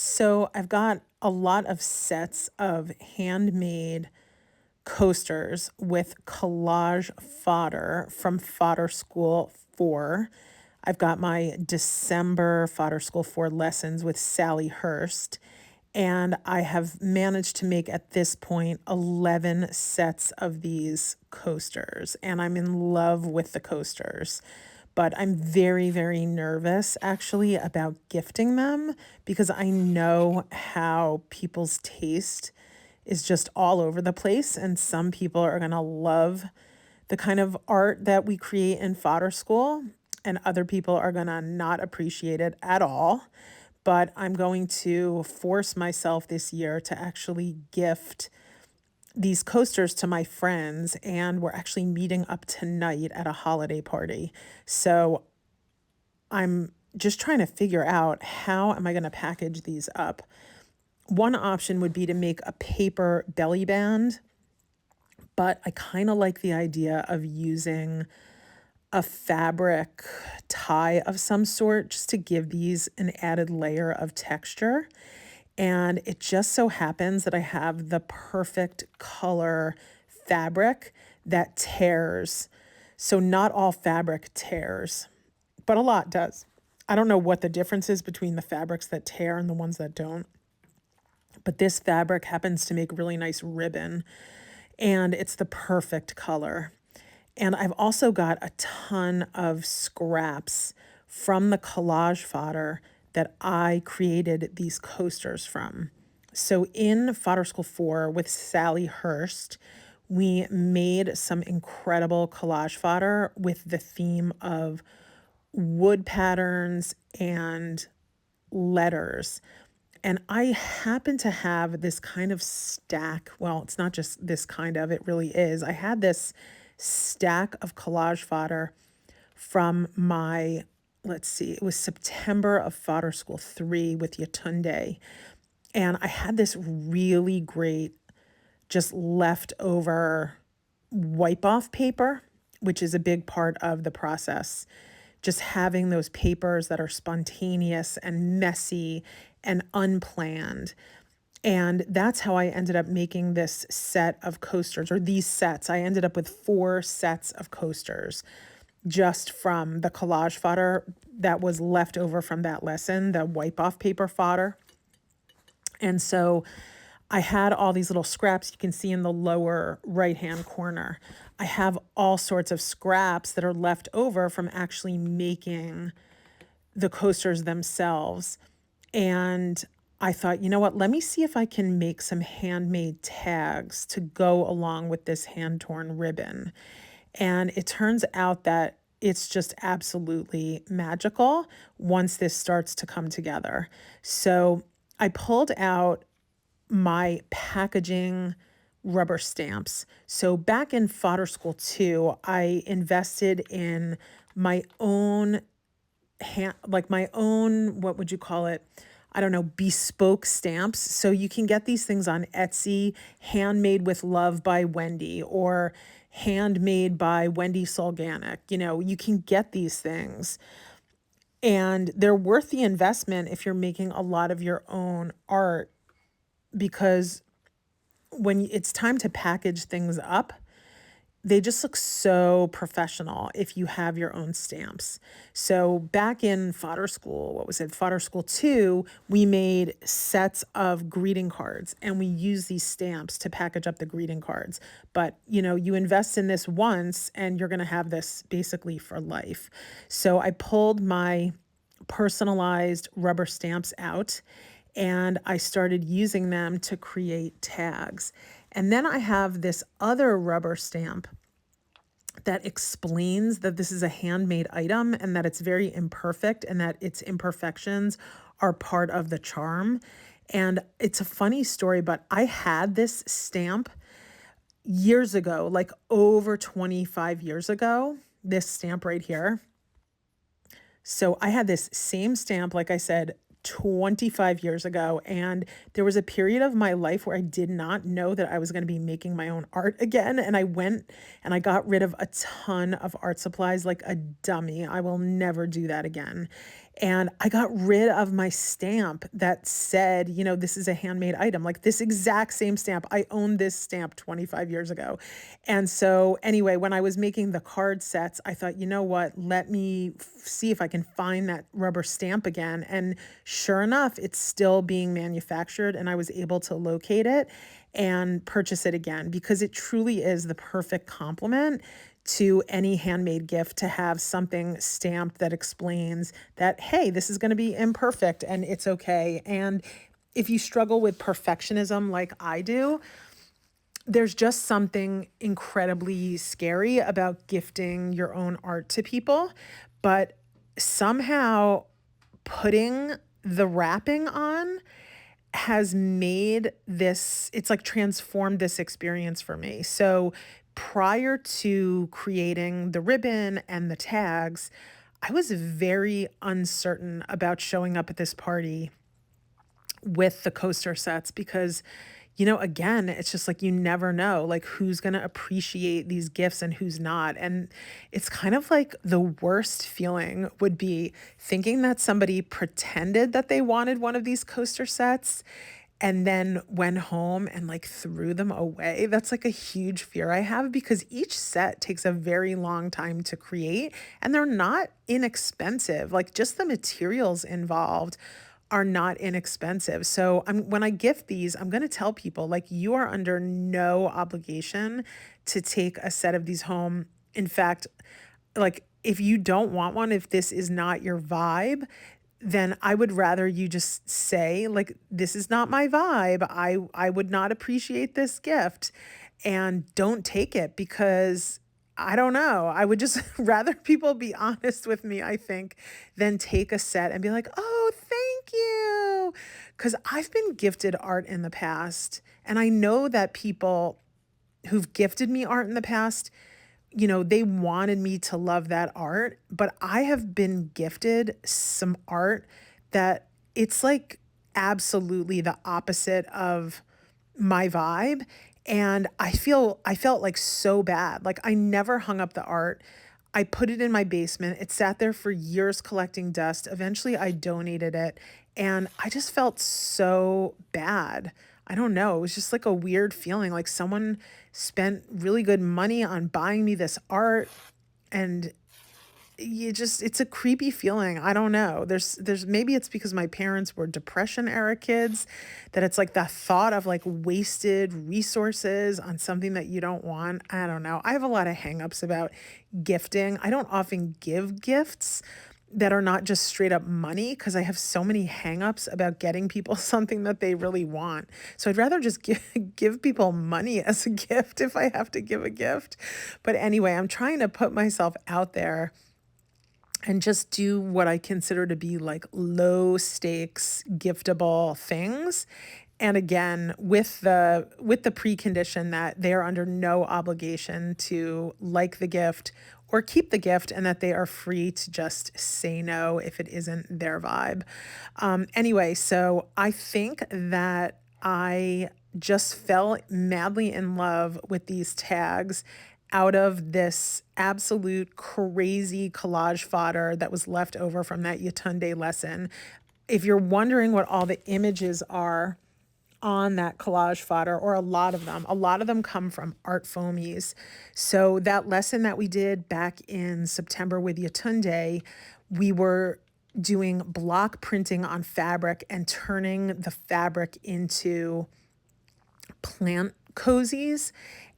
So I've got a lot of sets of handmade coasters with collage fodder from Fodder School 4. I've got my December Fodder School 4 lessons with Sally Hirst, and I have managed to make at this point 11 sets of these coasters, and I'm in love with the coasters. But I'm very, very nervous actually about gifting them because I know how people's taste is just all over the place, and some people are going to love the kind of art that we create in Fodder School, and other people are going to not appreciate it at all. But I'm going to force myself this year to actually gift these coasters to my friends, and we're actually meeting up tonight at a holiday party. So I'm just trying to figure out, how am I going to package these up? One option would be to make a paper belly band, but I kind of like the idea of using a fabric tie of some sort just to give these an added layer of texture. And it just so happens that I have the perfect color fabric that tears. So not all fabric tears, but a lot does. I don't know what the difference is between the fabrics that tear and the ones that don't, but this fabric happens to make really nice ribbon, and it's the perfect color. And I've also got a ton of scraps from the collage fodder that I created these coasters from. So in Fodder School 4 with Sally Hirst, we made some incredible collage fodder with the theme of wood patterns and letters. And I happen to have this kind of stack. Well, it's not just this kind of, it really is. I had this stack of collage fodder from my, let's see, it was September of Fodder School 3 with Yatunde. And I had this really great, just leftover wipe off paper, which is a big part of the process. Just having those papers that are spontaneous and messy and unplanned. And that's how I ended up making this set of coasters, or these sets. I ended up with 4 sets of coasters just from the collage fodder that was left over from that lesson, the wipe off paper fodder. And so I had all these little scraps you can see in the lower right-hand corner. I have all sorts of scraps that are left over from actually making the coasters themselves. And I thought, you know what, let me see if I can make some handmade tags to go along with this hand-torn ribbon. And it turns out that it's just absolutely magical once this starts to come together. So I pulled out my packaging rubber stamps. So back in Fodder School 2, I invested in my own like my own, what would you call it? I don't know, bespoke stamps. So you can get these things on Etsy, handmade with love by Wendy, or handmade by Wendy Solganic. You know, you can get these things, and they're worth the investment if you're making a lot of your own art, because when it's time to package things up, they just look so professional if you have your own stamps. So back in Fodder School, what was it? Fodder School 2, we made sets of greeting cards, and we use these stamps to package up the greeting cards. But, you know, you invest in this once and you're going to have this basically for life. So I pulled my personalized rubber stamps out, and I started using them to create tags. And then I have this other rubber stamp that explains that this is a handmade item and that it's very imperfect and that its imperfections are part of the charm. And it's a funny story, but I had this stamp years ago, like over 25 years ago, this stamp right here. So I had this same stamp, like I said, 25 years ago. And there was a period of my life where I did not know that I was going to be making my own art again. And I went and I got rid of a ton of art supplies like a dummy. I will never do that again. And I got rid of my stamp that said, this is a handmade item, like this exact same stamp. I owned this stamp 25 years ago. And so, anyway, when I was making the card sets, I thought, you know what, let me see if I can find that rubber stamp again. And sure enough, it's still being manufactured, and I was able to locate it and purchase it again because it truly is the perfect complement to any handmade gift to have something stamped that explains that, hey, this is going to be imperfect and it's okay. And if you struggle with perfectionism like I do, there's just something incredibly scary about gifting your own art to people. But somehow putting the wrapping on has made this, it's like transformed this experience for me. So prior to creating the ribbon and the tags, I was very uncertain about showing up at this party with the coaster sets because again, it's just like you never know like who's going to appreciate these gifts and who's not. And it's kind of like the worst feeling would be thinking that somebody pretended that they wanted one of these coaster sets and then went home and like threw them away. That's like a huge fear I have because each set takes a very long time to create and they're not inexpensive. Like just the materials involved are not inexpensive. So when I gift these, I'm going to tell people like you are under no obligation to take a set of these home. In fact, like if you don't want one, if this is not your vibe, then I would rather you just say like this is not my vibe. I would not appreciate this gift and don't take it because I don't know. I would just rather people be honest with me, I think, than take a set and be like, "Oh, thank you." Cuz I've been gifted art in the past and I know that people who've gifted me art in the past, they wanted me to love that art, but I have been gifted some art that it's like absolutely the opposite of my vibe. And I felt like so bad. Like I never hung up the art. I put it in my basement. It sat there for years collecting dust. Eventually I donated it and I just felt so bad. I don't know. It was just like a weird feeling like someone spent really good money on buying me this art and it's a creepy feeling. I don't know. There's maybe it's because my parents were depression era kids that it's like the thought of like wasted resources on something that you don't want. I don't know. I have a lot of hangups about gifting. I don't often give gifts that are not just straight up money because I have so many hangups about getting people something that they really want. So I'd rather just give people money as a gift if I have to give a gift. But anyway, I'm trying to put myself out there and just do what I consider to be like low stakes giftable things. And again, with the precondition that they are under no obligation to like the gift or keep the gift and that they are free to just say no if it isn't their vibe. Anyway, so I think that I just fell madly in love with these tags out of this absolute crazy collage fodder that was left over from that Yatunde lesson. If you're wondering what all the images are on that collage fodder, or a lot of them come from art foamies. So that lesson that we did back in September with Yatunde, we were doing block printing on fabric and turning the fabric into plant cozies,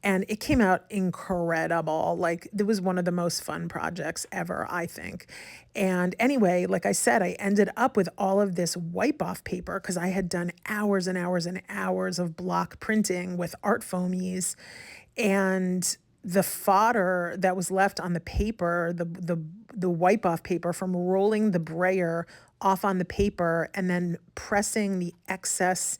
and it came out incredible. Like it was one of the most fun projects ever, I think. And anyway, like I said, I ended up with all of this wipe off paper because I had done hours and hours and hours of block printing with art foamies, and the fodder that was left on the paper, the wipe off paper from rolling the brayer off on the paper and then pressing the excess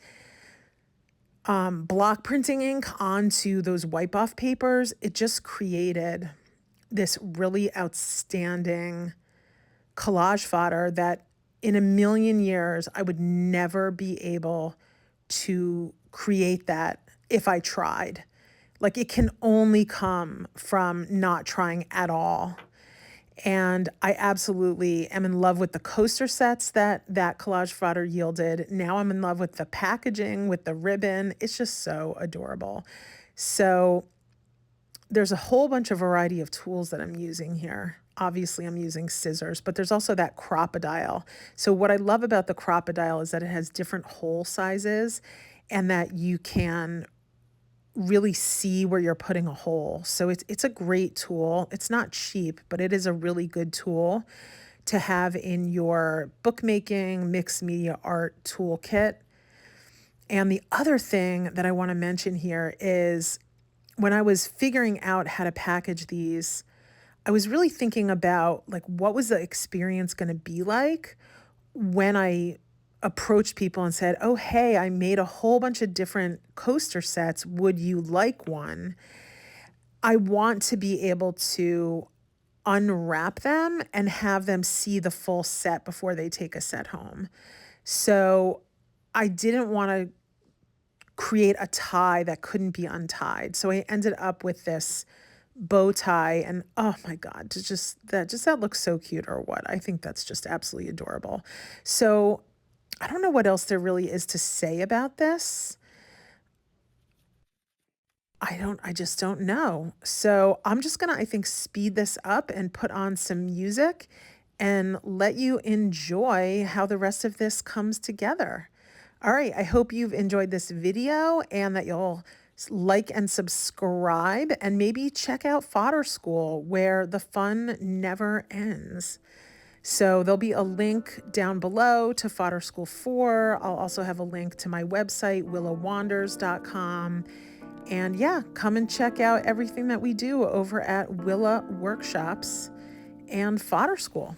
block printing ink onto those wipe off papers, it just created this really outstanding collage fodder that in a million years I would never be able to create that if I tried. Like it can only come from not trying at all. And I absolutely am in love with the coaster sets that collage fodder yielded. Now I'm in love with the packaging, with the ribbon. It's just so adorable. So there's a whole bunch of variety of tools that I'm using here. Obviously, I'm using scissors, but there's also that crocodile. So what I love about the crocodile is that it has different hole sizes and that you can really see where you're putting a hole. So it's a great tool. It's not cheap, but it is a really good tool to have in your bookmaking mixed media art toolkit. And the other thing that I want to mention here is when I was figuring out how to package these, I was really thinking about like what was the experience going to be like when I approached people and said, "Oh, hey, I made a whole bunch of different coaster sets. Would you like one?" I want to be able to unwrap them and have them see the full set before they take a set home. So I didn't want to create a tie that couldn't be untied. So I ended up with this bow tie and oh my god, that looks so cute or what. I think that's just absolutely adorable. So I don't know what else there really is to say about this. I just don't know. So I'm just gonna, I think, speed this up and put on some music and let you enjoy how the rest of this comes together. All right, I hope you've enjoyed this video and that you'll like and subscribe and maybe check out Fodder School where the fun never ends. So there'll be a link down below to Fodder School 4. I'll also have a link to my website, willawanders.com. And yeah, come and check out everything that we do over at Willa Workshops and Fodder School.